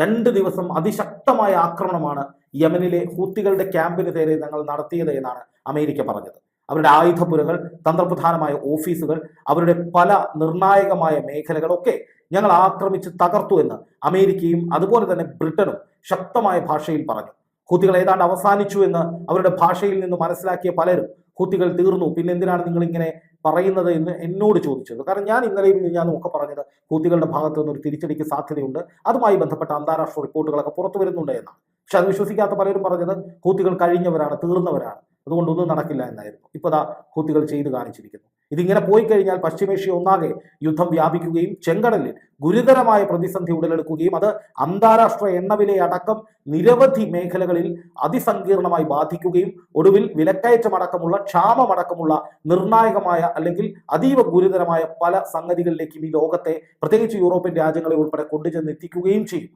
2 ദിവസം അതിശക്തമായ ആക്രമണമാണ് യമനിലെ ഹൂത്തികളുടെ ക്യാമ്പിന് നേരെ ഞങ്ങൾ നടത്തിയത് എന്നാണ് അമേരിക്ക പറഞ്ഞത്. അവരുടെ ആയുധപ്പുരകൾ, തന്ത്രപ്രധാനമായ ഓഫീസുകൾ, അവരുടെ പല നിർണായകമായ മേഖലകളൊക്കെ ഞങ്ങൾ ആക്രമിച്ച് തകർത്തു എന്ന് അമേരിക്കയും അതുപോലെ തന്നെ ബ്രിട്ടനും ശക്തമായ ഭാഷയിൽ പറഞ്ഞു. ഹൂത്തികൾ ഏതാണ്ട് അവസാനിച്ചു എന്ന് അവരുടെ ഭാഷയിൽ നിന്ന് മനസ്സിലാക്കിയ പലരും ഹൂത്തികൾ തീർന്നു, പിന്നെ എന്തിനാണ് നിങ്ങൾ ഇങ്ങനെ പറയുന്നത് എന്ന് എന്നോട് ചോദിച്ചത്. കാരണം ഞാൻ ഇന്നലെയും ഞാനും ഒക്കെ പറഞ്ഞത് ഹൂത്തികളുടെ ഭാഗത്തു നിന്ന് ഒരു തിരിച്ചടിക്ക് സാധ്യതയുണ്ട്, അതുമായി ബന്ധപ്പെട്ട അന്താരാഷ്ട്ര റിപ്പോർട്ടുകളൊക്കെ പുറത്തു വരുന്നുണ്ട് എന്നാണ്. പക്ഷെ അത് വിശ്വസിക്കാത്ത പലരും പറഞ്ഞത് ഹൂത്തികൾ കഴിഞ്ഞവരാണ്, തീർന്നവരാണ്, അതുകൊണ്ടൊന്നും നടക്കില്ല എന്നായിരുന്നു. ഇപ്പോൾ ദാ ഹൂത്തികൾ ചെയ്ത് കാണിച്ചിരിക്കുന്നു. ഇതിങ്ങനെ പോയി കഴിഞ്ഞാൽ പശ്ചിമേഷ്യ ഒന്നാകെ യുദ്ധം വ്യാപിക്കുകയും ചെങ്കടലിൽ ഗുരുതരമായ പ്രതിസന്ധി ഉടലെടുക്കുകയും അത് അന്താരാഷ്ട്ര എണ്ണവിലയടക്കം നിരവധി മേഖലകളിൽ അതിസങ്കീർണമായി ബാധിക്കുകയും ഒടുവിൽ വിലക്കയറ്റമടക്കമുള്ള ക്ഷാമമടക്കമുള്ള നിർണായകമായ അല്ലെങ്കിൽ അതീവ ഗുരുതരമായ പല സംഗതികളിലേക്കും ഈ ലോകത്തെ, പ്രത്യേകിച്ച് യൂറോപ്യൻ രാജ്യങ്ങളെ ഉൾപ്പെടെ കൊണ്ടുചെന്ന് എത്തിക്കുകയും ചെയ്യും.